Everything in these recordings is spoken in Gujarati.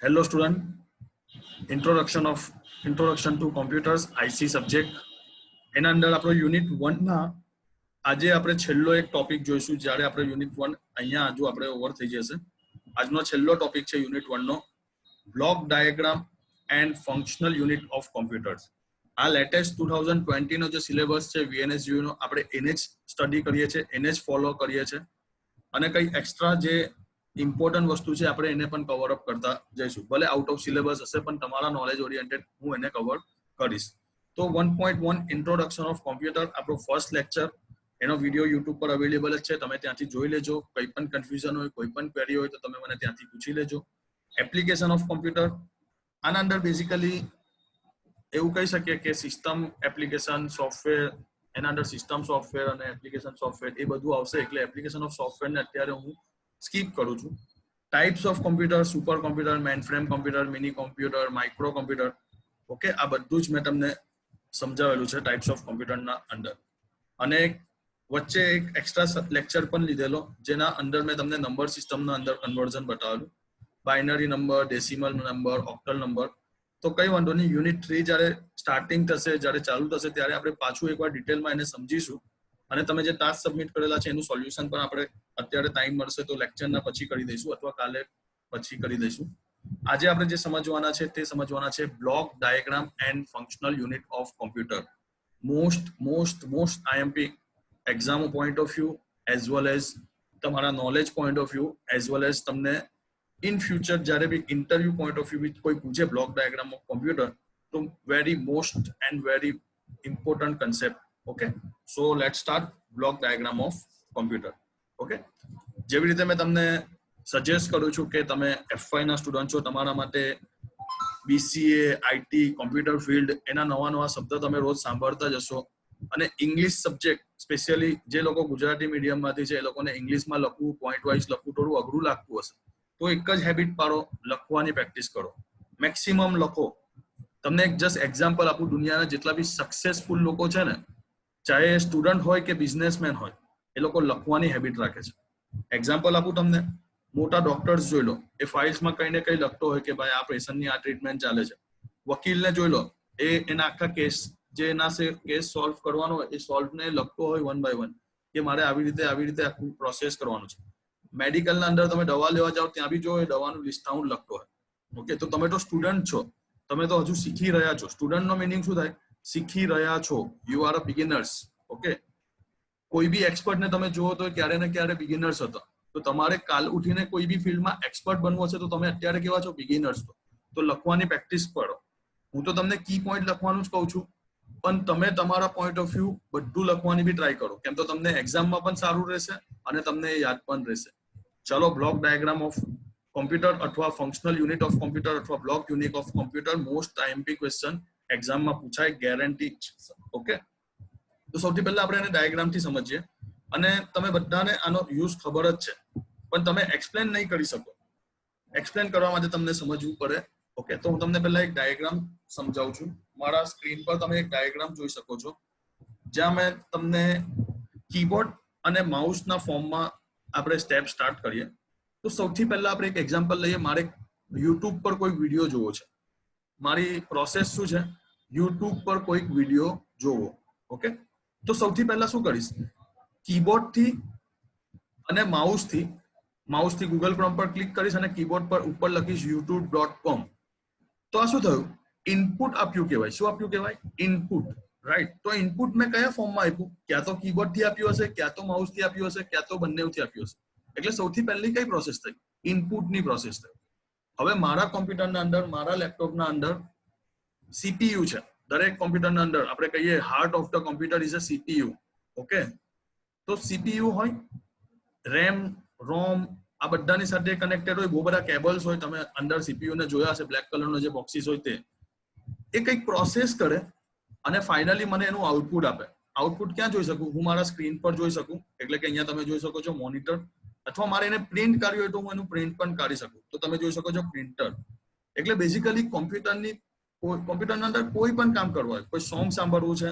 Hello student, introduction to computers IC subject એના અંદર આપણો યુનિટ 1 ના આજે આપણે છેલ્લો એક ટોપિક જોઈશું જ્યારે આપણે યુનિટ 1 અહીંયા આજુ આપણે ઓવર થઈ જશે. આજનો છેલ્લો ટોપિક છે યુનિટ 1 નો block diagram and functional unit of computers. આ લેટેસ્ટ 2020 નો જે સિલેબસ છે VNSU નો આપણે એને જ સ્ટડી કરીએ છીએ, એને જ ફોલો કરીએ છીએ અને કઈ એક્સ્ટ્રા જે ઇમ્પોર્ટન્ટ વસ્તુ છે આપણે એને પણ કવર અપ કરતા જઈશું. ભલે આઉટ ઓફ સિલેબસ હશે પણ તમારા નોલેજ ઓરિએન્ટેડ હું એને કવર કરીશ. તો 1.1 ઇન્ટ્રોડક્શન ઓફ કોમ્પ્યુટર આપણો ફર્સ્ટ લેક્ચર, એનો વિડીયો યુટ્યુબ પર અવેલેબલ જ છે, તમે ત્યાંથી જોઈ લેજો. કંઈ પણ કન્ફ્યુઝન હોય, કોઈ પણ ક્વેરી હોય તો તમે મને ત્યાંથી પૂછી લેજો. એપ્લિકેશન ઓફ કોમ્પ્યુટર, આના અંદર બેઝિકલી એવું કહી શકીએ કે સિસ્ટમ એપ્લિકેશન સોફ્ટવેર, એના અંદર સિસ્ટમ સોફ્ટવેર અને એપ્લિકેશન સોફ્ટવેર એ બધું આવશે. એટલે એપ્લિકેશન ઓફ સોફ્ટવેરને અત્યારે હું સ્કીપ કરું છું. Types of computer, super computer, main frame computer, mini computer, micro computer, okay, આ બધું જ મેં તમને સમજાવેલું છે ટાઈપ્સ ઓફ કોમ્પ્યુટરના અંદર. અને વચ્ચે એક એક્સ્ટ્રા લેક્ચર પણ લીધેલો જેના અંદર મેં તમને નંબર સિસ્ટમના અંદર કન્વર્ઝન બતાવેલું, binary number, decimal number, octal number. તો કઈ વાંધો નહીં, યુનિટ 3 જ્યારે સ્ટાર્ટિંગ થશે, જ્યારે ચાલુ થશે ત્યારે આપણે પાછું એકવાર ડિટેલમાં એને સમજીશું. અને તમે જે ટાસ્ક સબમિટ કરેલા છે એનું સોલ્યુશન પણ આપણે અત્યારે ટાઈમ મળશે તો લેક્ચરના પછી કરી દઈશું અથવા કાલે પછી કરી દઈશું. આજે આપણે જે સમજવાના છે તે સમજવાના છે block diagram and functional unit of computer. Most IMP exam point of view as well as તમારા knowledge point of view as well as તમને ઇન ફ્યુચર જ્યારે be interview point of view કોઈ પૂછે બ્લોક ડાયાગ્રામ ઓફ કોમ્પ્યુટર તો very most and very important concept. Okay, so let start block diagram of computer. Okay, જેવી રીતે મેં તમને સજેસ્ટ કરું છું કે તમે FY ના સ્ટુડન્ટ છો, તમારા માટે BCA, IT, કોમ્પ્યુટર ફિલ્ડ, એના નવા શબ્દ તમે રોજ સાંભળતા જશો. અને ઇંગ્લિશ સબ્જેક્ટ સ્પેશિયલી જે લોકો ગુજરાતી મીડિયમમાંથી છે એ લોકોને ઇંગ્લિશમાં લખવું, પોઈન્ટ વાઇઝ લખવું થોડું અઘરું લાગતું હશે. તો એક જ હેબિટ પાડો, લખવાની પ્રેક્ટિસ કરો, મેક્સિમમ લખો. તમને એક જસ્ટ એક્ઝામ્પલ આપું, દુનિયાના જેટલા બી સક્સેસફુલ લોકો છે ને, ચાહે સ્ટુડન્ટ હોય કે બિઝનેસમેન હોય, એ લોકો લખવાની હેબિટ રાખે છે. એક્ઝામ્પલ આપું તમને, મોટા ડોક્ટર્સ જોઈ લો, એ ફાઇલ્સમાં કંઈ ને કંઈ લખતો હોય કે ભાઈ આ પેશન્ટની આ ટ્રીટમેન્ટ ચાલે છે. વકીલને જોઈ લો, એના આખા કેસ જે એના કેસ સોલ્વ કરવાનો હોય એ સોલ્વને લખતો હોય 1 by 1 કે મારે આવી રીતે આખું પ્રોસેસ કરવાનું છે. મેડિકલના અંદર તમે દવા લેવા જાઓ ત્યાં બી જો એ દવાનું લિસ્ટ આઉટ લખતો હોય. ઓકે, તો તમે તો સ્ટુડન્ટ છો, તમે તો હજુ શીખી રહ્યા છો. સ્ટુડન્ટનો મિનિંગ શું થાય? શીખી રહ્યા છો. You are a beginners. Okay, કોઈ બી એક્સપર્ટને તમે જુઓ તો ક્યારે ને ક્યારે બિગિનર્સ હતા. તો તમારે કાલ ઉઠીને કોઈ બી ફિલ્ડમાં એક્સપર્ટ બનવું હશે તો તમે અત્યારે કેવા છો? બિગિનર્સ. તો લખવાની પ્રેક્ટિસ કરો. હું તો તમને કી પોઈન્ટ લખવાનું જ કહું છું, પણ તમે તમારા પોઈન્ટ ઓફ વ્યૂ બધું લખવાની બી ટ્રાય કરો, કેમ તો તમને એક્ઝામમાં પણ સારું રહેશે અને તમને યાદ પણ રહેશે. ચલો, બ્લોક ડાયાગ્રામ ઓફ કોમ્પ્યુટર અથવા ફંક્શનલ યુનિટ ઓફ કોમ્પ્યુટર અથવા block unit of computer most IMP question એક્ઝામમાં પૂછાય, ગેરંટી. ઓકે, તો સૌથી પહેલા આપણે એને ડાયાગ્રામથી સમજીએ. અને તમે બધાને આનો યુઝ ખબર જ છે પણ તમે એક્સપ્લેન નહીં કરી શકો. એક્સપ્લેન કરવા માટે તમને સમજવું પડે. ઓકે, તો હું તમને પહેલા એક ડાયાગ્રામ સમજાવું છું. મારા સ્ક્રીન પર તમે એક ડાયાગ્રામ જોઈ શકો છો જ્યાં મેં તમને કીબોર્ડ અને માઉસના ફોર્મમાં આપણે સ્ટેપ સ્ટાર્ટ કરીએ. તો સૌથી પહેલા આપણે એક એક્ઝામ્પલ લઈએ. મારે યુટ્યુબ પર કોઈ વિડીયો જોવો છે. મારી પ્રોસેસ શું છે? યુટ્યુબ પર કોઈક વિડીયો જોવો. ઓકે, તો સૌથી પહેલા શું કરીશ? કીબોર્ડથી અને માઉસથી ગૂગલ ક્રોમ પર ક્લિક કરીશ અને કીબોર્ડ પર ઉપર લખીશ youtube.com. તો આ શું થયું? ઇનપુટ આપ્યું કહેવાય. શું આપ્યું કહેવાય? ઇનપુટ. રાઈટ. તો ઇનપુટ મેં કયા ફોર્મમાં આપ્યું? ક્યાં તો કીબોર્ડથી આપ્યું હશે, ક્યાં તો માઉસથી આપ્યું હશે, ક્યાં તો બંનેથી આપ્યું હશે. એટલે સૌથી પહેલી કઈ પ્રોસેસ થઈ? ઇનપુટની પ્રોસેસ થઈ. હવે મારા કોમ્પ્યુટરના અંદર, મારા લેપટોપના અંદર CPU છે. દરેક કોમ્પ્યુટરના અંદર આપણે કહીએ heart of the computer is a CPU. Okay, તો CPU હોય, રેમ, રોમ આ બધાની સાથે કનેક્ટેડ હોય, બહુ બધા કેબલ્સ હોય. તમે અંદર CPU ને જોયા હશે, બ્લેક કલરનો જે બોક્સિસ હોય તે. એ કંઈક પ્રોસેસ કરે અને ફાઇનલી મને એનું આઉટપુટ આપે. આઉટપુટ ક્યાં જોઈ શકું? હું મારા સ્ક્રીન પર જોઈ શકું, એટલે કે અહીંયા તમે જોઈ શકો છો મોનિટર. અથવા મારે એને પ્રિન્ટ કાઢવી હોય તો હું એનું પ્રિન્ટ પણ કાઢી શકું. તો તમે જોઈ શકો છો પ્રિન્ટર. એટલે બેઝિકલી કોમ્પ્યુટરના અંદર કોઈ પણ કામ કરવું હોય, કોઈ સોંગ સાંભળવું છે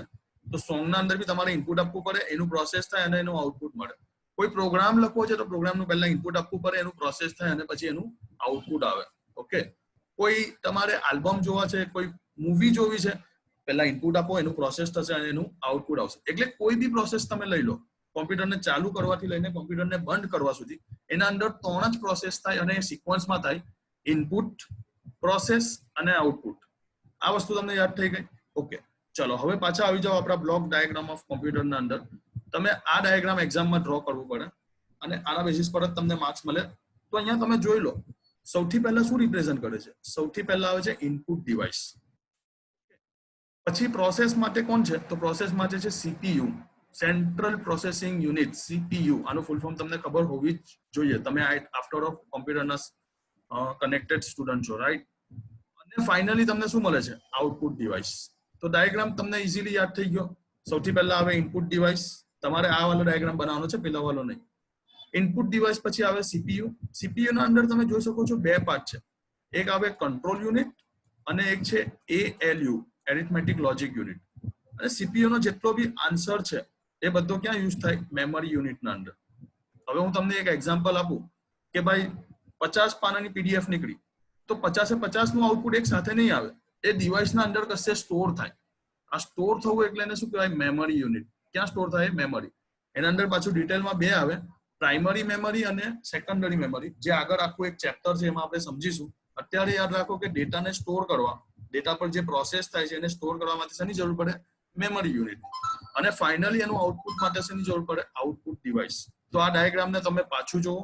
તો સોંગના અંદર બી તમારે ઇનપુટ આપવું પડે, એનું પ્રોસેસ થાય અને એનું આઉટપુટ મળે. કોઈ પ્રોગ્રામ લખવો છે તો પ્રોગ્રામનું પહેલા ઇનપુટ આપવું પડે, એનું પ્રોસેસ થાય અને પછી એનું આઉટપુટ આવે. ઓકે, કોઈ તમારે આલ્બમ જોવા છે, કોઈ મૂવી જોવી છે, પહેલા ઇનપુટ આપો, એનું પ્રોસેસ થશે અને એનું આઉટપુટ આવશે. એટલે કોઈ બી પ્રોસેસ તમે લઈ લો, કોમ્પ્યુટરને ચાલુ કરવાથી લઈને કોમ્પ્યુટરને બંધ કરવા સુધી એના અંદર 3 જ પ્રોસેસ થાય અને સિક્વન્સમાં થાય: ઇનપુટ, પ્રોસેસ અને આઉટપુટ. આ વસ્તુ તમને યાદ થઈ ગઈ? ઓકે, ચલો હવે પાછા આવી જાઓ આપણા બ્લોક ડાયાગ્રામ ઓફ કોમ્પ્યુટરના અંદર. તમે આ ડાયાગ્રામ એક્ઝામમાં ડ્રો કરવું પડે અને આના બેસિસ પર જ તમને માર્ક્સ મળે. તો અહીંયા તમે જોઈ લો, સૌથી પહેલા શું રિપ્રેઝન્ટ કરે છે? સૌથી પહેલા આવે છે ઇનપુટ ડિવાઇસ. પછી પ્રોસેસ માટે કોણ છે? તો પ્રોસેસ માટે છે CPU, central processing unit, CPU. આનું ફૂલ ફોર્મ તમને ખબર હોવી જ જોઈએ, તમે આફ્ટર ઓફ કોમ્પ્યુટરના કનેક્ટેડ સ્ટુડન્ટ છો, રાઈટ? અને ફાઇનલી તમને શું મળે છે? Output device. તો ડાયાગ્રામ તમને ઇઝીલી યાદ થઈ ગયો. સૌથી પહેલા આવે ઇનપુટ ડિવાઇસ. તમારે આ વાળો ડાયાગ્રામ બનાવવાનો છે, પેલા વાળો નહીં. ઇનપુટ ડિવાઇસ પછી આવે સીપીયુ. સીપીયુ ના અંદર તમે જોઈ શકો છો 2 પાર્ટ છે. એક આવે કંટ્રોલ યુનિટ અને એક છે એએલયુ, એરિથમેટિક લોજિક યુનિટ. અને સીપીયુ નો જેટલો બી આન્સર છે એ બધો ક્યાં યુઝ થાય? મેમરી યુનિટના અંદર. હવે હું તમને એક એક્ઝામ્પલ આપું કે ભાઈ 50 પાનાની પીડીએફ નીકળી, તો 50-50 નું આઉટપુટ એક સાથે નહીં આવે, એ ડિવાઇસના અંદર કશે સ્ટોર થાય. આ સ્ટોર થવું એટલે એને શું કહેવાય? Memory unit. ક્યાં સ્ટોર થાય? મેમરી. એના અંદર પાછું ડિટેલમાં 2 આવે, પ્રાઇમરી મેમરી અને સેકન્ડરી મેમરી. જે આગળ આખું એક ચેપ્ટર છે એમાં આપણે સમજીશું. અત્યારે યાદ રાખો કે ડેટાને સ્ટોર કરવા, ડેટા પર જે પ્રોસેસ થાય છે એને સ્ટોર કરવા માટે શેની જરૂર પડે? Memory unit. અને ફાઇનલી એનું આઉટપુટ માટે શેની જરૂર પડે? Output device. તો આ ડાયાગ્રામને તમે પાછું જુઓ,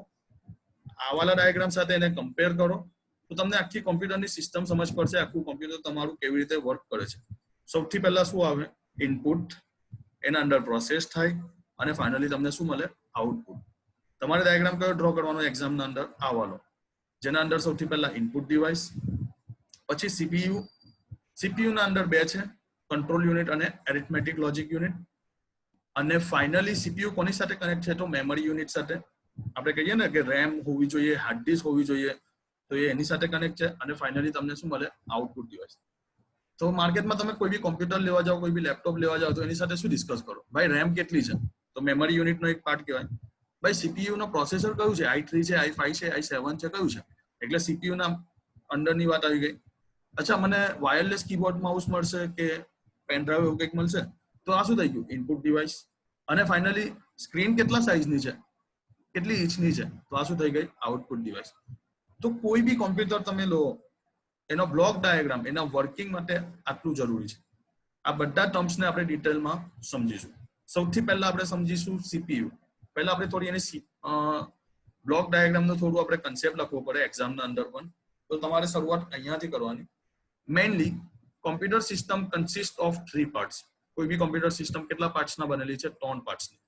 આ વાળા ડાયાગ્રામ સાથે એને કમ્પેર કરો, તો તમને આખી કોમ્પ્યુટરની સિસ્ટમ સમજ પડશે, આખું કોમ્પ્યુટર તમારું કેવી રીતે વર્ક કરે છે. સૌથી પહેલા શું આવે? ઇનપુટ, એના અંદર પ્રોસેસ થાય અને ફાઇનલી તમને શું મળે? આઉટપુટ. તમારે ડાયાગ્રામ કયો ડ્રો કરવાનો એક્ઝામના અંદર? આવવાનો, જેના અંદર સૌથી પહેલા ઇનપુટ ડિવાઇસ, પછી સીપીયુ. સીપીયુ ના અંદર 2 છે, કંટ્રોલ યુનિટ અને એરિથમેટિક લોજિક યુનિટ. અને ફાઇનલી સીપીયુ કોની સાથે કનેક્ટ છે? તો મેમરી યુનિટ સાથે. આપણે કહીએ ને કે રેમ હોવી જોઈએ, હાર્ડ ડિસ્ક હોવી જોઈએ, તો એ એની સાથે કનેક્ટ છે. અને ફાઇનલી તમને શું મળે? Output device. તો માર્કેટમાં તમે કોઈ બી કોમ્પ્યુટર લેવા જાઓ, કોઈ બી લેપટોપ લેવા જાઓ, તો એની સાથે શું ડિસ્કસ કરો? ભાઈ રેમ કેટલી છે? તો મેમરી યુનિટનો એક પાર્ટ કહેવાય. ભાઈ સીપીયુ નો પ્રોસેસર કયું છે? i3 છે, i5 છે, i7 છે, કયું છે? એટલે સીપીયુ ના અંડરની વાત આવી ગઈ. અચ્છા, મને વાયરલેસ કીબોર્ડ માઉસ મળશે કે પેન ડ્રાઈવ એવું કંઈક મળશે, તો આ શું થઈ ગયું? Input device. અને ફાઇનલી સ્ક્રીન કેટલા સાઇઝની છે? કેટલી ઇંચની છે? તો આ શું થઈ ગઈ? Output device. તો કોઈ બી કોમ્પ્યુટર તમે લો, એનો બ્લોક ડાયાગ્રામ, એના વર્કિંગ માટે આટલું જરૂરી છે. આ બધા ટર્મ્સને આપણે ડિટેલમાં સમજીશું. સૌથી પહેલા આપણે સમજીશું સીપીયુ. પહેલા આપણે થોડી એની બ્લોક ડાયાગ્રામનો થોડું આપણે કન્સેપ્ટ લખવો પડે એક્ઝામના અંદર પણ. તો તમારે શરૂઆત અહીંયાથી કરવાની. Mainly computer system consist of 3 parts. કોઈ બી કોમ્પ્યુટર સિસ્ટમ કેટલા પાર્ટ્સના બનેલી છે? 3 પાર્ટ્સની.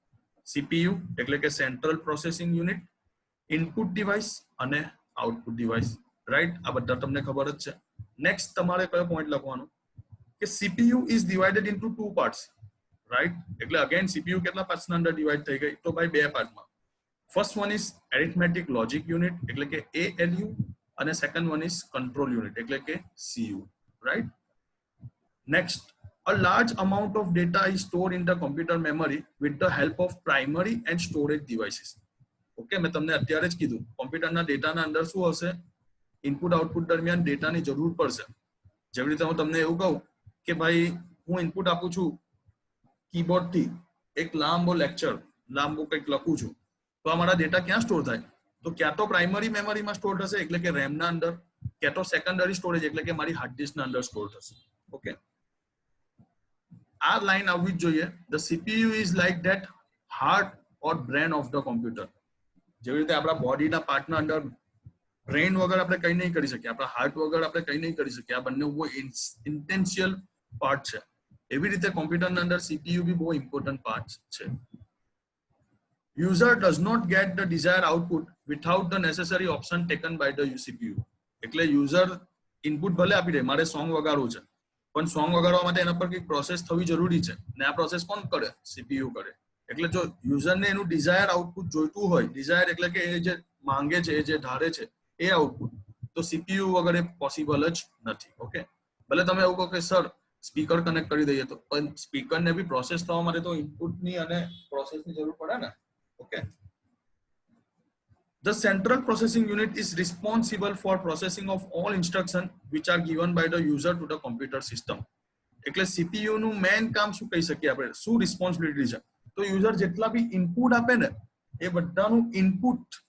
સીપીયુ એટલે કે central processing unit, input device અને આઉટપુટ ડિવાઇસ, રાઈટ? આ બધા તમને ખબર જ છે. નેક્સ્ટ તમારે કયો પોઈન્ટ લખવાનો? કે CPU is divided into 2 parts, right? એટલે અગેન સીપીયુ કેટલા પાર્ટ્સના અંદર ડિવાઇડ થઈ ગઈ? તો ભાઈ 2 પાર્ટમાં. First one is arithmetic logic unit એટલે કે એએલયુ, અને second one is control unit એટલે કે CU, right? Next, a large amount of data is stored in the computer memory with the help of primary and storage devices. Okay, મેં તમને અત્યારે જ કીધું, કોમ્પ્યુટરના ડેટાના અંદર શું હશે? ઇનપુટ આઉટપુટ દરમિયાન ડેટાની જરૂર પડશે. જેવી રીતે હું તમને એવું કહું કે ભાઈ હું ઇનપુટ આપું છું કીબોર્ડથી, એક લાંબો લેક્ચર, લાંબો કંઈક લખું છું, તો આ મારા ડેટા ક્યાં સ્ટોર થાય? તો ક્યાં તો પ્રાઇમરી મેમરીમાં સ્ટોર થશે એટલે કે રેમના અંદર, ક્યાં તો સેકન્ડરી સ્ટોરેજ એટલે કે મારી હાર્ડ ડિસ્કના અંદર સ્ટોર થશે. ઓકે, આ લાઈન આવવી જ જોઈએ. The CPU is like that heart or brain of the computer. જેવી રીતે આપણા બોડીના પાર્ટના અંદર બ્રેન વગર આપણે કંઈ નહીં કરી શકીએ, આપણા હાર્ટ વગર આપણે કંઈ નહીં કરી શકીએ, આ બંને બહુ ઇન્ટેન્શિયલ પાર્ટ છે. એવી રીતે કોમ્પ્યુટરના અંદર સીપીયુ બી બહુ ઇમ્પોર્ટન્ટ પાર્ટ છે. User does not get the desired output without the necessary option taken by the CPU. એટલે યુઝર ઇનપુટ ભલે આપી દે, મારે સોંગ વગાડવું છે, પણ સોંગ વગાડવા માટે એના પર કંઈક પ્રોસેસ થવી જરૂરી છે, ને આ પ્રોસેસ કોણ કરે? સીપીયુ કરે. એટલે જો યુઝરને એનું ડિઝાયર આઉટપુટ જોઈતું હોય, ડિઝાયર એટલે કે એ જે માંગે છે, એ જે ધારે છે એ આઉટપુટ, તો સીપીયુ વગર પોસિબલ જ નથી. ઓકે, ભલે તમે એવું કહો કે સર સ્પીકર કનેક્ટ કરી દઈએ, તો પણ સ્પીકરને બી પ્રોસેસ થવા માટે તો ઇનપુટની અને પ્રોસેસની જરૂર પડે ને. Okay. The central processing unit is responsible for processing of all instructions which are given by the user to the computer system. એટલે CPU નું મેઇન કામ શું કહી શકીએ આપણે, શું રિસ્પોન્સિબિલિટી છે? તો યુઝર જેટલા બી ઇનપુટ આપે ને એ બધાનું ઇનપુટ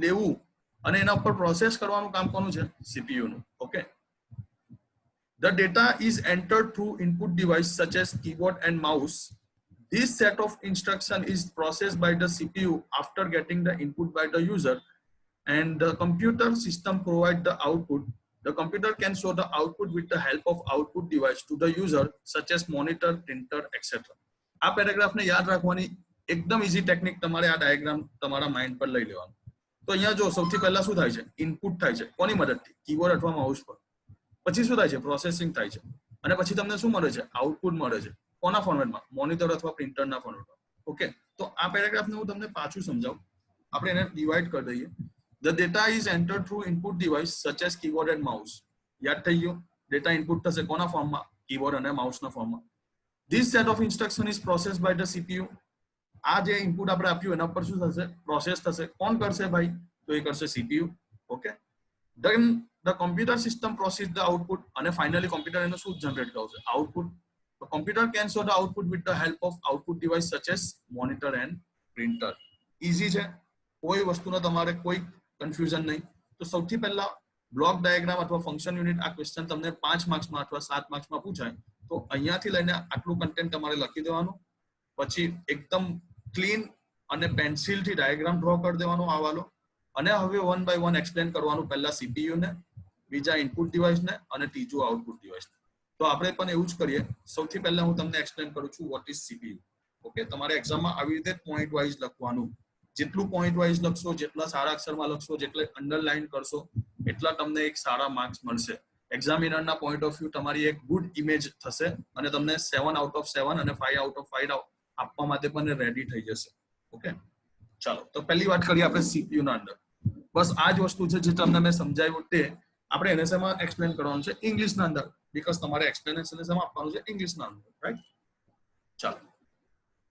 લેવું અને એના ઉપર પ્રોસેસ કરવાનું કામ કોનું છે? CPU નું. Okay. The data is entered through input device such as keyboard and mouse. This set of instruction is processed by the CPU after getting the input by the user, and the computer system provides the output. The computer can show the output with the help of output device to the user such as monitor, printer, etc. આ પેરેગ્રાફ ને યાદ રાખવાની એકદમ ઈઝી ટેકનિક, તમારે આ ડાયાગ્રામ તમારા માઇન્ડ પર લઈ લેવાનું. તો અહીંયા જો સૌથી પહેલા શું થાય છે? ઇનપુટ થાય છે. કોની મદદથી? કીબોર્ડ અથવા માઉસ પર. પછી શું થાય છે? પ્રોસેસિંગ થાય છે. અને પછી તમને શું મળે છે? આઉટપુટ મળે છે. કોના ફોર્મેટમાં? મોનિટર અથવા પ્રિન્ટરના ફોર્મેટમાં. ઓકે. તો આ પેરેગ્રાફને હું તમને પાછું સમજાવું. આપણે એને ડિવાઈડ કરી દઈએ. The data is entered through input device such as keyboard and mouse. યાદ થઈ ગયું? ડેટા ઇનપુટ થશે કોના ફોર્મમાં? કીબોર્ડ અને માઉસના ફોર્મમાં. This set of instruction is processed by the CPU. આ જે ઇનપુટ આપણે આપ્યું એના પર શું થશે? પ્રોસેસ થશે. કોણ કરશે ભાઈ? તો એ કરશે CPU. Okay. Then the computer system process the output અને finally computer એનો શું જનરેટ કરશે? Output. The computer can show the output with the help of output device such as monitor and printer. Easy છે. કોઈ વસ્તુનો તમારે કોઈ કન્ફ્યુઝન નહીં. તો સૌથી પહેલા બ્લોક ડાયાગ્રામ અથવા ફંક્શન યુનિટ, આ ક્વેશ્ચન તમને 5 માર્ક્સમાં અથવા 7 માર્ક્સમાં પૂછાય તો અહીંયાથી લઈને આટલું કન્ટેન્ટ તમારે લખી દેવાનું. પછી એકદમ ક્લીન અને પેન્સિલથી ડાયાગ્રામ ડ્રો કરી દેવાનો આવાલો. અને હવે 1 બાય 1 એક્સપ્લેન કરવાનું, પહેલા CPU ને, બીજા ઇનપુટ ડિવાઇસને અને ત્રીજું આઉટપુટ ડિવાઇસને. તો આપણે પણ એવું જ કરીએ. સૌથી પહેલા હું તમને એક્સપ્લેન કરું છું વોટ ઇઝ CPU. ઓકે. તમારે એક્ઝામમાં આવી રીતે પોઈન્ટ વાઇઝ લખવાનું. જેટલું પોઈન્ટ વાઇઝ લખશો, જેટલા સારા અક્ષરમાં લખશો, જેટલે અંડરલાઈન કરશો, એટલા તમને એક સારા માર્ક્સ મળશે. એક્ઝામિનરના પોઈન્ટ ઓફ વ્યૂ તમારી એક ગુડ ઇમેજ થશે અને તમને 7 આઉટ ઓફ 7 અને 5 આઉટ ઓફ 5 આપવા માટે પણ રેડી થઈ જશે. ઓકે. ચાલો, તો પહેલી વાત કરીએ આપણે CPU ના અંદર. બસ આ જ વસ્તુ છે જે તમને મેં સમજાવ્યું તે આપણે એને શેમાં એક્સપ્લેન કરવાનું છે? ઇંગ્લિશના અંદર. બીકોઝ તમારે એક્સપ્લેનેશન શેમાં આપવાનું છે? ઇંગ્લિશના અંદર. રાઈટ. ચાલો,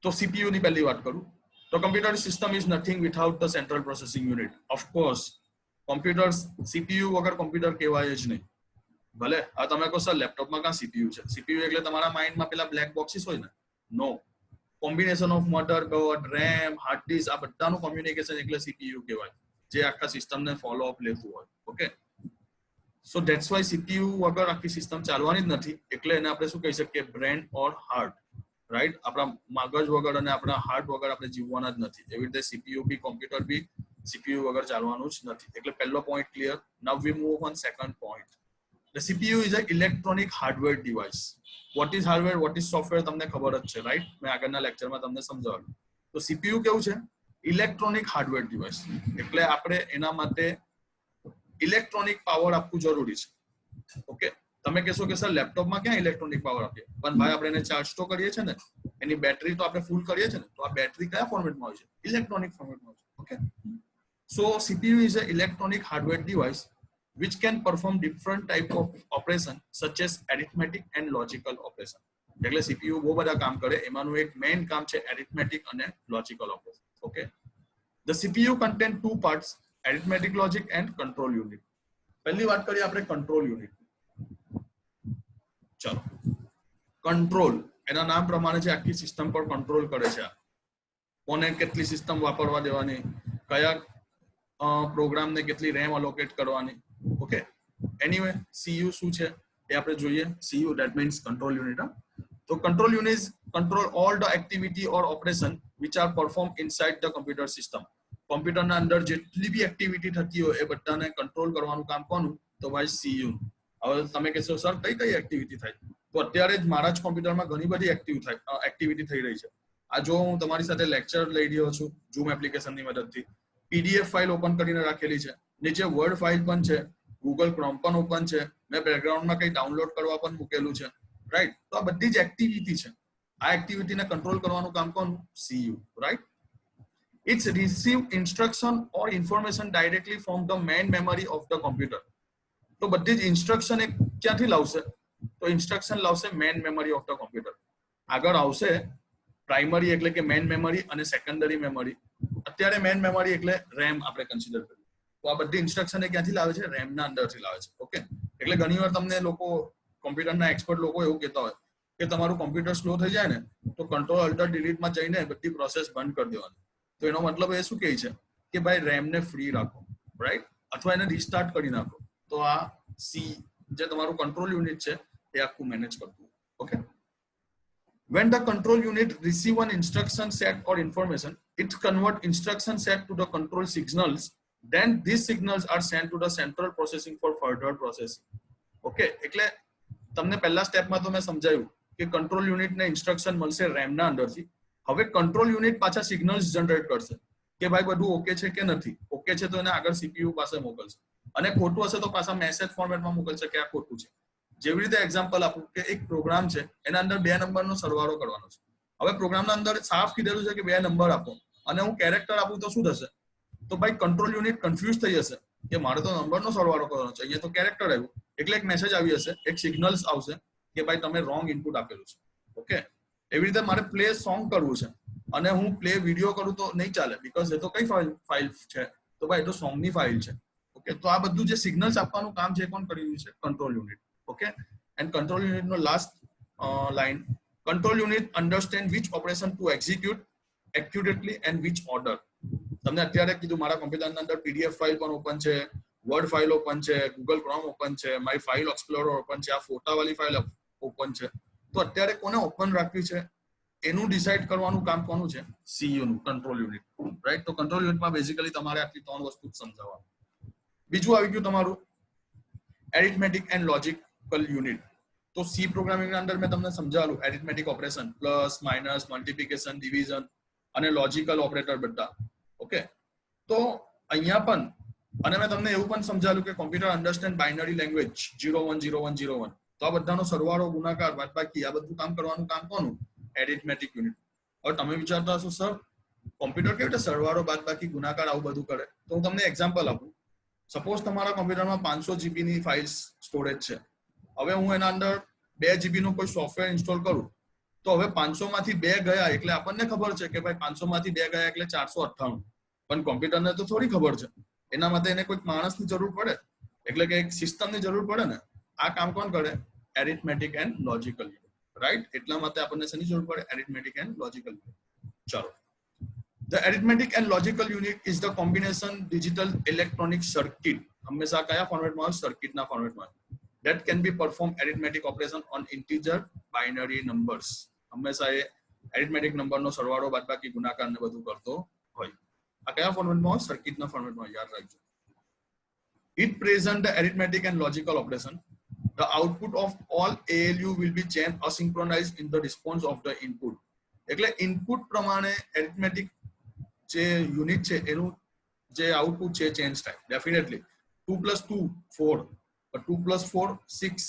તો CPU ની પહેલી વાત કરું. The computer system is nothing without the central processing unit. Of course, computers CPU વગર કોમ્પ્યુટર કહેવાય જ નહીં. ભલે આ તમે કહો સર લેપટોપમાં કાં CPU છે? CPU એટલે તમારા માઇન્ડમાં પેલા બ્લેક બોક્સીસ હોય ને? No. Combination of motherboard, RAM, hard disk, આ બધાનું કોમ્યુનિકેશન એટલે CPU કહેવાય, જે આખા સિસ્ટમને ફોલો અપ લેતું હોય. Okay. So that's why CPU વગર આખી સિસ્ટમ ચાલવાની જ નથી. એટલે એને આપણે શું કહી શકીએ? બ્રેન ઓર હાર્ટ. રાઈટ. આપણા મગજ વગર અને આપણા હાર્ટ વગર આપણે જીવવાના જ નથી. એવી રીતે CPU બી, કોમ્પ્યુટર બી CPU વગર ચાલવાનું જ નથી. એટલે પહેલો point clear. Now V move on second point. The CPU is an electronic hardware device. What is hardware, what is software તમને ખબર જ છે, રાઈટ? મેં આગળના લેક્ચરમાં તમને સમજાવ્યું. તો CPU કેવું છે? Electronic hardware device. એટલે આપણે એના માટે ઇલેક્ટ્રોનિક પાવર આપવું જરૂરી છે. ઓકે. તમે કહેશો કે સર લેપટોપમાં ક્યાં ઇલેક્ટ્રોનિક પાવર આપીએ? પણ ભાઈ આપણે એને ચાર્જ તો કરીએ છીએ ને, એની બેટરી તો આપણે ફૂલ કરીએ છીએ ને, તો આ બેટરી કયા ફોર્મેટમાં હોય છે? ઇલેક્ટ્રોનિક ફોર્મેટમાં હોય છે. Okay. So CPU is an electronic hardware device which can perform different type of operation such as arithmetic and logical operation. એટલે CPU બહુ બધા કામ કરે. એમાંનું એક મેઇન કામ છે arithmetic અને logical operation. Okay. The CPU contain two parts, arithmetic logic and control unit. પહેલી વાત કરીએ આપણે control unit. ચલો, કંટ્રોલ એના નામ પ્રમાણે છે, આખી સિસ્ટમ પર કંટ્રોલ કરે છે. કોને કેટલી સિસ્ટમ વાપરવા દેવાની, કયા પ્રોગ્રામને કેટલી રેમ અલોકેટ કરવાની. ઓકે. એનીવે CU શું છે એ આપણે જોઈએ. CU that means control unit. તો control unit control all the activity or operation which are performed inside the computer system. કોમ્પ્યુટરના અંદર જેટલી બી એક્ટિવિટી થતી હોય એ બધાને કંટ્રોલ કરવાનું કામ કોનું? તો ભાઈ CU. હવે તમે કહેશો સર કઈ કઈ એક્ટિવિટી થાય? તો અત્યારે જ મારા જ કોમ્પ્યુટરમાં ઘણી બધી એક્ટિવિટી થઈ રહી છે. આ જો હું તમારી સાથે લેક્ચર લઈ રહ્યો છું ઝૂમ એપ્લિકેશનની મદદથી, PDF ફાઇલ ઓપન કરીને રાખેલી છે, નીચે વર્ડ ફાઇલ પણ છે, ગૂગલ ક્રોમ પણ ઓપન છે, મેં બેકગ્રાઉન્ડમાં કંઈ ડાઉનલોડ કરવા પણ મૂકેલું છે. રાઈટ. તો આ બધી જ એક્ટિવિટી છે. આ એક્ટિવિટીને કંટ્રોલ કરવાનું કામ કોનું? CU. Right. It's receive instruction or information directly from the main memory of the computer. તો બધી જ ઇન્સ્ટ્રક્શન એ ક્યાંથી લાવશે? તો ઇન્સ્ટ્રક્શન લાવશે main memory of the computer. આગળ આવશે પ્રાઇમરી એટલે કે મેઇન મેમરી અને સેકન્ડરી મેમરી. અત્યારે મેઇન મેમરી એટલે રેમ આપણે કન્સિડર કરીએ. તો આ બધી ઇન્સ્ટ્રક્શન એ ક્યાંથી લાવે છે? રેમના અંદરથી લાવે છે. ઓકે, એટલે ઘણીવાર તમને લોકો કોમ્પ્યુટરના એક્સપર્ટ લોકો એવું કહેતા હોય કે તમારું કોમ્પ્યુટર સ્લો થઈ જાય ને તો કંટ્રોલ અલ્ટર ડિલીટમાં જઈને બધી પ્રોસેસ બંધ કરી દેવાની. તો એનો મતલબ એ શું કહે છે કે ભાઈ રેમને ફ્રી રાખો, રાઈટ, અથવા એને રિસ્ટાર્ટ કરી નાખો. તો આ સી જે તમારું કંટ્રોલ યુનિટ છે એ આખું મેનેજ કરતું. Okay, when the control unit receive an instruction set or information, it convert instruction set to the control signals. Then these signals are sent to the central processing for further processing. Okay, એટલે તમને પહેલા સ્ટેપમાં તો મેં સમજાવ્યું કે કંટ્રોલ યુનિટને ઇન્સ્ટ્રક્શન મળશે રેમના અંદરથી. હવે કંટ્રોલ યુનિટ પાછા સિગ્નલ્સ જનરેટ કરશે કે ભાઈ બધું ઓકે છે કે નથી. ઓકે છે તો એને આગળ સીપીયુ પાસે મોકલશે અને ખોટું હશે તો પાછા મેસેજ ફોર્મેટમાં મોકલશે કે આ ખોટું છે. જેવી રીતે એક્ઝામ્પલ આપું કે એક પ્રોગ્રામ છે એના અંદર 2 નંબરનો સરવાળો કરવાનો છે. હવે પ્રોગ્રામના અંદર સાફ કીધેલું છે કે 2 નંબર આપો અને હું કેરેક્ટર આપું તો શું થશે? તો ભાઈ કંટ્રોલ યુનિટ કન્ફ્યુઝ થઈ જશે કે મારે તો નંબરનો સરવાળો કરવાનો છે, અહીંયા તો કેરેક્ટર આવ્યું. એટલે એક મેસેજ આવી હશે, એક સિગ્નલ્સ આવશે કે ભાઈ તમે રોંગ ઇનપુટ આપેલું છે. ઓકે, એવી રીતે મારે પ્લે સોંગ કરવું છે અને હું પ્લે વિડીયો કરું તો નહીં ચાલે, બીકોઝ એ તો કઈ ફાઇલ છે? તો ભાઈ એ તો સોંગની ફાઇલ છે. ઓકે, તો આ બધું જે સિગ્નલ્સ આપવાનું કામ છે કોણ કરી રહ્યું છે? Control unit. Okay, and control unit no last line, control unit understand which operation to execute accurately and which order. તમને અત્યારે કીધું મારા કોમ્પ્યુટરના અંદર પીડીએફ ફાઇલ પણ ઓપન છે, વર્ડ ફાઇલ ઓપન છે, ગૂગલ ક્રોમ ઓપન છે, માય ફાઇલ એક્સપ્લોરર ઓપન છે, આ ફોટાવાળી ફાઇલ ઓપન છે. તો અત્યારે કોને ઓપન રાખવી છે એનું ડિસાઇડ કરવાનું કામ કોનું છે? સીયુ નું, કંટ્રોલ યુનિટ, રાઈટ. તો કંટ્રોલ યુનિટમાં બેઝિકલી તમારે આટલી 3 વસ્તુ સમજાવવાનું. બીજું આવી ગયું તમારું એરિથમેટિક એન્ડ લોજિક યુનિટ. તો સી પ્રોગ્રામિંગના અંદર મેં તમને સમજાવેલું arithmetic operation, plus minus, multiplication, division અને લોજિકલ ઓપરેટર બધા. ઓકે, તો અહીંયા પણ અને મેં તમને એવું પણ સમજાવેલું કે કોમ્પ્યુટર અન્ડરસ્ટેન્ડ બાઇનરી લેંગ્વેજ 010101. તો આ બધાનો સરવાળો, ગુણાકાર, બાદબાકી આ બધું કામ કરવાનું કામ કોનું? Arithmetic unit. હવે તમે વિચારતા હશો સર કોમ્પ્યુટર કેવી રીતે સરવાળો, બાદબાકી, ગુણાકાર આવું બધું કરે? તો હું તમને એક્ઝામ્પલ આપું. સપોઝ તમારા કોમ્પ્યુટરમાં 500 GB ની ફાઇલ્સ સ્ટોરેજ છે. હવે હું એના અંદર 2 GB નું કોઈ સોફ્ટવેર ઇન્સ્ટોલ કરું તો હવે 500 માંથી 2 ગયા એટલે આપણને ખબર છે કે ભાઈ 500 માંથી 2 ગયા એટલે 498. પણ કોમ્પ્યુટરને તો થોડી ખબર છે. એના માટે એને કોઈ માણસની જરૂર પડે, એટલે કે એક સિસ્ટમની જરૂર પડે ને. આ કામ કોણ કરે? Arithmetic and logical unit, right. એટલા માટે આપણને શેની જરૂર પડે? Arithmetic and logical unit. ચલો, the arithmetic and logical unit is the combination digital electronic circuit. હંમેશા કયા ફોર્મેટમાં? સર્કિટના ફોર્મેટમાં. that can be perform arithmetic operation on integer binary numbers. હંમેશા એ arithmetic નંબરનો સરવાળો, બાદબાકી, ગુણાકાર ને બધું કરતો હોય. આ કયા ફોર્મેટમાં? સર્કિટના ફોર્મેટમાં. યાદ રાખજો. it present the arithmetic and logical operation. The output of all ALU will be chain asynchronized in the response of the input. એટલે ઇનપુટ પ્રમાણે એરિથમેટિક જે યુનિટ છે એનું જે આઉટપુટ છે ચેન્જ થાય. ડેફિનેટલી 2 + 2 4, 2 + 4 6.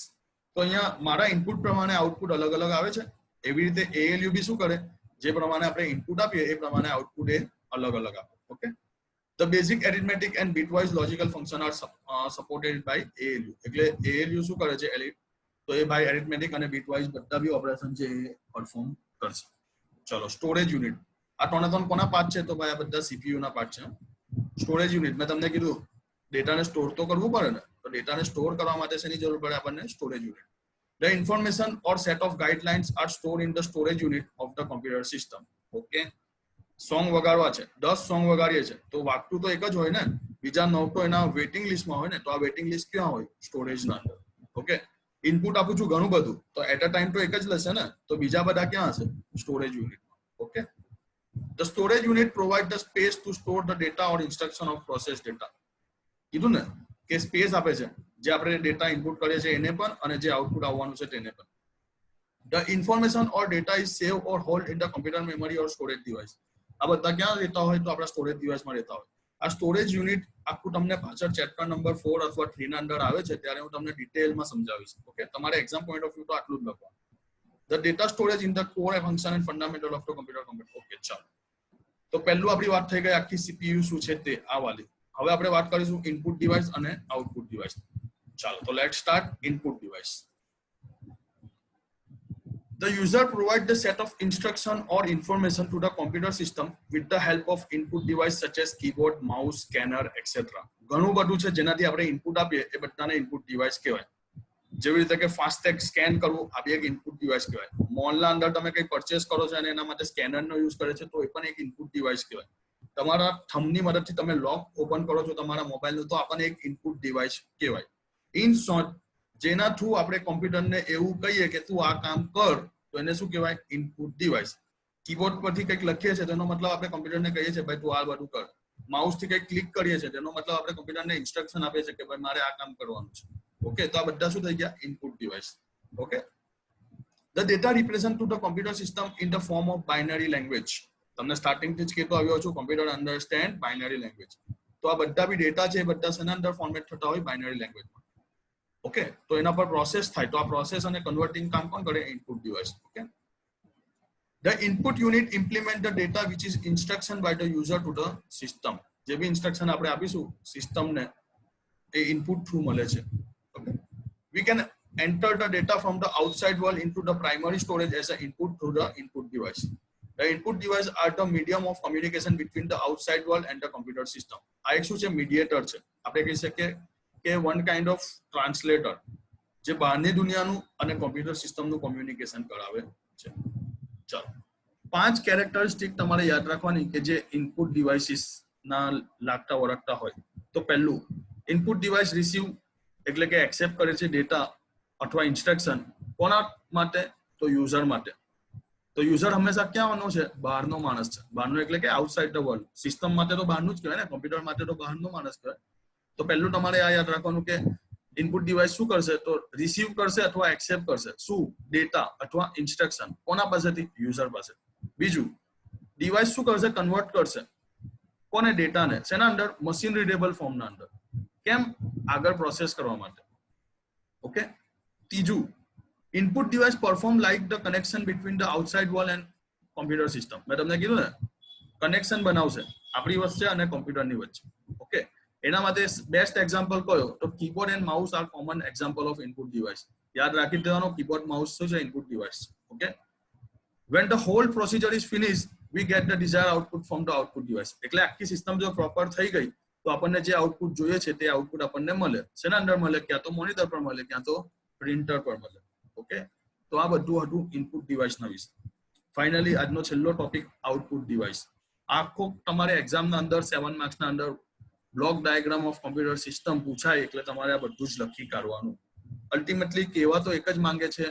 તો અહીંયા મારા ઇનપુટ પ્રમાણે આઉટપુટ અલગ અલગ આવે છે. એવી રીતે ALU બી શું કરે? જે પ્રમાણે આપણે ઇનપુટ આપીએ એ પ્રમાણે આઉટપુટ એ અલગ અલગ આપે. Okay, the basic arithmetic and bitwise logical function are supported by ALU. એટલે ALU શું કરે છે? તો એ ભાઈ એરિથમેટિક અને bitwise બધા બી ઓપરેશન છે એ પરફોર્મ કરશે. ચલો, સ્ટોરેજ યુનિટ. આ 3 કોના પાર્ટ છે? તો ભાઈ આ બધા CPU ના પાર્ટ છે. સ્ટોરેજ યુનિટ મેં તમને કીધું ડેટાને સ્ટોર તો કરવું પડે ને. તો ડેટાને સ્ટોર કરવા માટે શેની જરૂર પડે આપણને? Storage unit. The information or set of guidelines are stored in the storage unit of the computer system. Okay, song વગાડવા છે, 10 સોંગ વગાડીએ છે તો વાગતું તો એક જ હોય ને, બીજા 9 તો એના વેઇટિંગ લિસ્ટમાં હોય ને. તો આ વેઇટિંગ લિસ્ટ ક્યાં હોય? સ્ટોરેજના અંદર. ઓકે, ઇનપુટ આપું છું ઘણું બધું તો એટ અ ટાઈમ તો એક જ લેશે ને. તો બીજા બધા ક્યાં હશે? સ્ટોરેજ યુનિટમાં. Okay, the storage unit provide the space to store the data or instruction of process data. કીધું ને કે સ્પેસ આપે છે જે આપણે ડેટા ઇનપુટ કરીએ છીએ એને પણ અને જે આઉટપુટ આવવાનું છે તેને પણ. The information or data is saved or hold in the computer memory or storage device. આ બધા ક્યાં રહેતા હોય? તો આપણા સ્ટોરેજ ડિવાઇસમાં રહેતા હોય. આ સ્ટોરેજ યુનિટ આખું તમને પાછળ ચેપ્ટર નંબર 4 અથવા 3 ના અંદર આવે છે ત્યારે હું તમને ડિટેલમાં સમજાવીશ. ઓકે, તમારે એક્ઝામ પોઈન્ટ ઓફ વ્યૂ તો આટલું જ લખવાનું. The data storage in the core function and fundamental of the computer. Okay, ચાલો. તો પહેલું આપણી વાત થઈ ગઈ આખી CPU શું છે તે આ વાલી. હવે આપણે વાત કરીશું ઇનપુટ ડિવાઇસ અને આઉટપુટ ડિવાઇસ. ચાલો, તો let's start input device. The user provide the set of instruction or information to the computer system with the help of input device such as keyboard, mouse, scanner, etc. ઘણું બધું છે જેનાથી આપણે ઇનપુટ આપીએ એ બધાને ઇનપુટ ડિવાઇસ કહેવાય. જેવી રીતે કે ફાસ્ટેગ સ્કેન કરવું આ બી એક ઇનપુટ ડિવાઇસ કહેવાય. મોલના અંદર તમે કંઈ પરચેસ કરો છો અને એના માટે સ્કેનરનો યુઝ કરે છે તો એ પણ એક ઇનપુટ ડિવાઇસ કહેવાય. તમારા થંબની મદદથી તમે લોક ઓપન કરો છો તમારા મોબાઈલનું તો આપણને એક ઇનપુટ ડિવાઇસ કહેવાય. ઇન શોર્ટ જેના થ્રુ આપણે કોમ્પ્યુટરને એવું કહીએ કે તું આ કામ કર તો એને શું કહેવાય ઇનપુટ ડિવાઇસ. કીબોર્ડ પરથી કંઈક લખીએ છીએ તેનો મતલબ આપણે કોમ્પ્યુટરને કહીએ છીએ ભાઈ તું આ બધું કર. માઉસથી કંઈક ક્લિક કરીએ છીએ તેનો મતલબ આપણે કોમ્પ્યુટરને ઇન્સ્ટ્રક્શન આપીએ છીએ કે ભાઈ મારે આ કામ કરવાનું છે. ઓકે, તો આ બધા શું થઈ ગયા input device. Okay, the data represent to the computer system in the form of binary language. તમને સ્ટાર્ટિંગથી જ કહેતો આવ્યો છું કોમ્પ્યુટર અન્ડરસ્ટેન્ડ બાઇનરી લેંગ્વેજ. તો આ બધા બી ડેટા છે એ બધા શેના અંદર ફોર્મેટ થતા હોય બાઇનરી લેંગ્વેજમાં. ઓકે, તો એના પર પ્રોસેસ થાય તો આ પ્રોસેસ અને કન્વર્ટિંગ કામ કોણ કરે input device. Okay, the input unit implement the data which is instruction by the user to the system. જે બી ઇન્સ્ટ્રક્શન આપણે આપીશું સિસ્ટમને એ ઇનપુટ થ્રુ મળે છે. Okay, we can enter the data from the outside world into the primary storage as an input through the input device. The input device are the medium of communication between the outside world and the computer system. આ એક શું છે મીડિયેટર છે. આપણે કહી શકીએ કે વન કાઇન્ડ ઓફ ટ્રાન્સલેટર જે બહારની દુનિયાનું અને કોમ્પ્યુટર સિસ્ટમનું કોમ્યુનિકેશન કરાવે છે. ચાલો 5 કેરેક્ટરિસ્ટિક તમારે યાદ રાખવાની કે જે ઇનપુટ ડિવાઇસીસ ના લાગતા વળગતા હોય. તો પહેલું ઇનપુટ ડિવાઇસ રિસીવ એટલે કે એક્સેપ્ટ કરે છે ડેટા અથવા ઇન્સ્ટ્રક્શન કોના માટે તો યુઝર માટે. તો યુઝર હંમેશા ક્યાં આવવાનો છે બહારનો માણસ છે. બહારનો એટલે કે આઉટસાઇડ ધ વર્લ્ડ. સિસ્ટમ માટે તો બહારનું જ કહેવાય ને, કોમ્પ્યુટર માટે તો બહારનો માણસ કહેવાય. તો પહેલું તમારે આ યાદ રાખવાનું કે ઇનપુટ ડિવાઇસ શું કરશે તો રિસીવ કરશે અથવા એક્સેપ્ટ કરશે શું ડેટા અથવા ઇન્સ્ટ્રક્શન કોના પાસેથી યુઝર પાસે. બીજું ડિવાઇસ શું કરશે કન્વર્ટ કરશે કોને ડેટાને શેના અંદર મશીન રીડેબલ ફોર્મના અંદર કેમ આગળ પ્રોસેસ કરવા માટે. ઓકે, ત્રીજું input device perform like the connection between the outside world and computer system. મેં તમને કીધું ને કનેક્શન બનાવશે આપણી વચ્ચે અને કોમ્પ્યુટરની વચ્ચે. ઓકે, એના માટે બેસ્ટ એક્ઝામ્પલ કયો તો keyboard and mouse are common example of input device. યાદ રાખી દેવાનો કીબોર્ડ માઉસ શું છે input device. Okay, when the whole procedure is finished we get the desired output from the output device. એટલે આખી સિસ્ટમ જો પ્રોપર થઈ ગઈ તો આપણને જે આઉટપુટ જોઈએ છે તે આઉટપુટ આપણને મળે. શેના અંદર મળે ક્યાં તો મોનિટર પર મળે ક્યાં તો પ્રિન્ટર પર મળે. ઓકે, તો આ બધું હતું ઇનપુટ ડિવાઇસના વિશે. ફાઇનલી આજનો છેલ્લો ટોપિક આઉટપુટ ડિવાઇસ. આખો તમારે એક્ઝામના અંદર 7 માર્ક્સના અંદર block diagram of computer system પૂછાય એટલે તમારે આ બધું જ લખી કાઢવાનું. અલ્ટિમેટલી કહેવા તો એક જ માંગે છે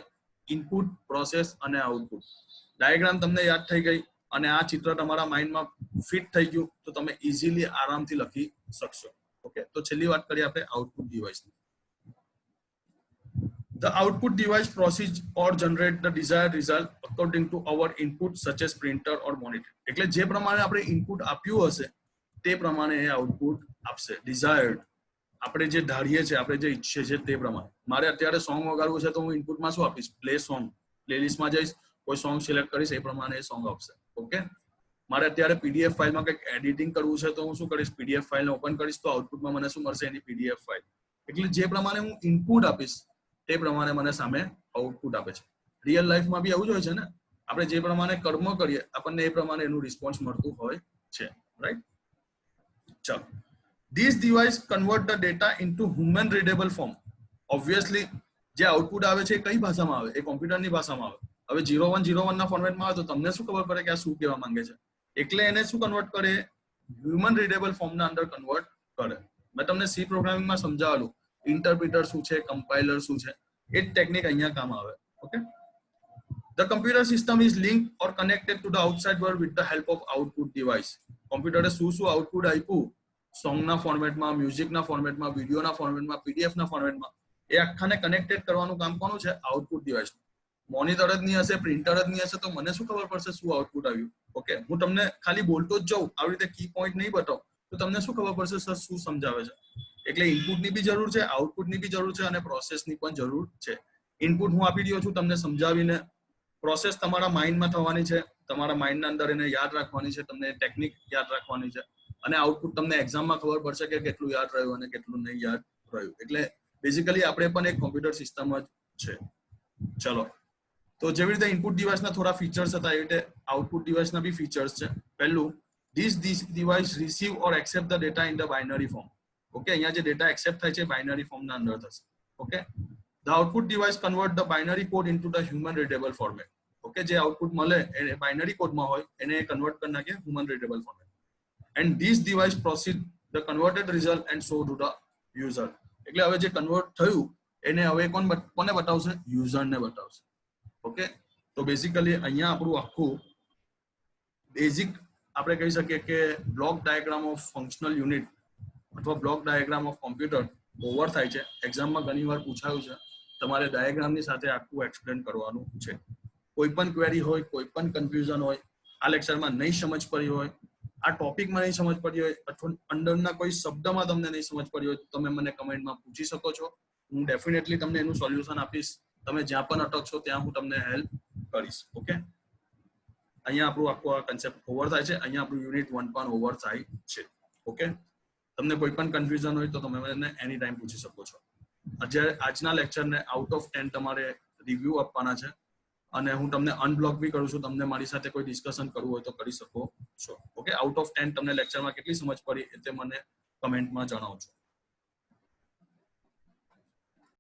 ઇનપુટ પ્રોસેસ અને આઉટપુટ. ડાયાગ્રામ તમને યાદ થઈ ગઈ અને આ ચિત્ર તમારા માઇન્ડમાં ફિટ થઈ ગયું તો તમે ઇઝીલી આરામથી લખી શકશો. ઓકે, તો છેલ્લી વાત કરીએ આપણે output ડિવાઇસની. The output device proceeds or generate the desired result according to our input such as printer or monitor. એટલે જે પ્રમાણે આપણે ઇનપુટ આપ્યું હશે તે પ્રમાણે એ આઉટપુટ આપશે. ડિઝાયર્ડ આપણે જે ધારીએ છીએ આપણે જે ઈચ્છીએ છીએ તે પ્રમાણે. મારે અત્યારે સોંગ વગાડવું છે તો હું ઇનપુટમાં શું આપીશ પ્લે સોંગ. પ્લેલિસ્ટમાં જઈશ કોઈ સોંગ સિલેક્ટ કરીશ એ પ્રમાણે એ સોંગ આપશે. ઓકે, મારે અત્યારે પીડીએફ ફાઇલમાં કંઈક એડિટિંગ કરવું છે તો હું શું કરીશ પીડીએફ ફાઇલને ઓપન કરીશ તો આઉટપુટમાં મને શું મળશે એની પીડીએફ ફાઇલ. એટલે જે પ્રમાણે હું ઇનપુટ આપીશ તે પ્રમાણે મને સામે આઉટપુટ આપે છે. રિયલ લાઈફમાં બી આવું જ હોય છે ને, આપણે જે પ્રમાણે કર્મ કરીએ આપણને એ પ્રમાણે એનું રિસ્પોન્સ મળતું હોય છે. રાઈટ, ચાલો this device convert the data into human readable form. Obviously જે આઉટપુટ આવે છે એ કઈ ભાષામાં આવે એ કોમ્પ્યુટરની ભાષામાં આવે. હવે 0101 ના ફોર્મેટમાં આવે તો તમને શું ખબર પડે કે આ શું કહેવા માંગે છે. એટલે એને શું કન્વર્ટ કરે હ્યુમન રીડેબલ ફોર્મના અંદર કન્વર્ટ કરે. મેં તમને સી પ્રોગ્રામિંગમાં સમજાવેલું ઇન્ટરપ્રિટર શું છે કમ્પાઇલર શું છે એ જ ટેકનિક અહીંયા કામ આવે. Okay, the computer system is link or connected to the outside world with the help of output device. કોમ્પ્યુટરે શું આઉટપુટ આપ્યું સોંગના ફોર્મેટમાં, મ્યુઝિકના ફોર્મેટમાં, વિડીયોના ફોર્મેટમાં, પીડીએફના ફોર્મેટમાં એ આખાને કનેક્ટેડ કરવાનું કામ કોનું છે આઉટપુટ ડિવાઇસ. મોનિટર જ નહીં હશે પ્રિન્ટર જ નહીં હશે તો મને શું ખબર પડશે શું આઉટપુટ આવ્યું. ઓકે, હું તમને ખાલી બોલતો જ જાઉં આવી રીતે કી પોઈન્ટ નહીં બતાવું તો તમને શું ખબર પડશે સર શું સમજાવે છે. એટલે ઇનપુટની બી જરૂર છે આઉટપુટની બી જરૂર છે અને પ્રોસેસની પણ જરૂર છે. ઇનપુટ હું આપી રહ્યો છું તમને સમજાવીને, પ્રોસેસ તમારા માઇન્ડમાં થવાની છે, તમારા માઇન્ડના અંદર એને યાદ રાખવાની છે, તમને ટેકનિક યાદ રાખવાની છે અને આઉટપુટ તમને એક્ઝામમાં ખબર પડશે કે કેટલું યાદ રહ્યું અને કેટલું નહીં યાદ રહ્યું. એટલે બેઝિકલી આપણે પણ એક કોમ્પ્યુટર સિસ્ટમ જ છે. ચલો તો જેવી રીતે ઇનપુટ ડિવાઇસના થોડા ફીચર્સ હતા એવી રીતે આઉટપુટ ડિવાઇસના બી ફીચર્સ છે. પહેલું, this device receive or accept the data in the binary form. Okay, અહીંયા જે ડેટા એક્સેપ્ટ થાય છે બાઇનરી ફોર્મના અંદર થશે. Okay, the output device convert the binary code into the human readable format. Okay, જે આઉટપુટ મળે એ બાઇનરી કોડમાં હોય એને કન્વર્ટ કરી નાખે human readable format. and this device proceed the converted result and show to the user. એટલે હવે જે કન્વર્ટ થયું એને હવે કોને બતાવશે? યુઝરને બતાવશે. ઓકે, તો બેઝિકલી અહીંયા આપણું આખું બેઝિક આપણે કહી શકીએ કે block diagram of functional unit અથવા block diagram of computer over થાય છે. એક્ઝામમાં ઘણીવાર પૂછાયું છે, તમારે ડાયાગ્રામની સાથે આખું એક્સપ્લેન કરવાનું છે. કોઈ પણ ક્વેરી હોય, કોઈ પણ કન્ફ્યુઝન હોય, આ લેક્ચરમાં નહીં સમજ પડી હોય, આ ટોપિકમાં નહીં સમજ પડી હોય અથવા અંડરના કોઈ શબ્દમાં તમને નહીં સમજ પડી હોય, તમે મને કમેન્ટમાં પૂછી શકો છો. હું ડેફિનેટલી તમને એનું સોલ્યુશન આપીશ. તમે જ્યાં પણ અટકશો ત્યાં હું તમને હેલ્પ કરીશ. ઓકે, અહીંયા આપણું આખું આ કન્સેપ્ટ ઓવર થાય છે. અહીંયા આપણું યુનિટ 1 પણ ઓવર થાય છે. ઓકે, તમને કોઈ પણ કન્ફ્યુઝન હોય તો તમે મને એની ટાઈમ પૂછી શકો છો. આજના લેક્ચરને આઉટ ઓફ 10 તમારે રિવ્યુ આપવાના છે અને હું તમને અનબ્લોક બી કરું છું. તમને મારી સાથે કોઈ ડિસ્કશન કરવું હોય તો કરી શકો છો. ઓકે, આઉટ ઓફ 10 તમને લેક્ચરમાં કેટલી સમજ પડી એ તે મને કમેન્ટમાં જણાવજો.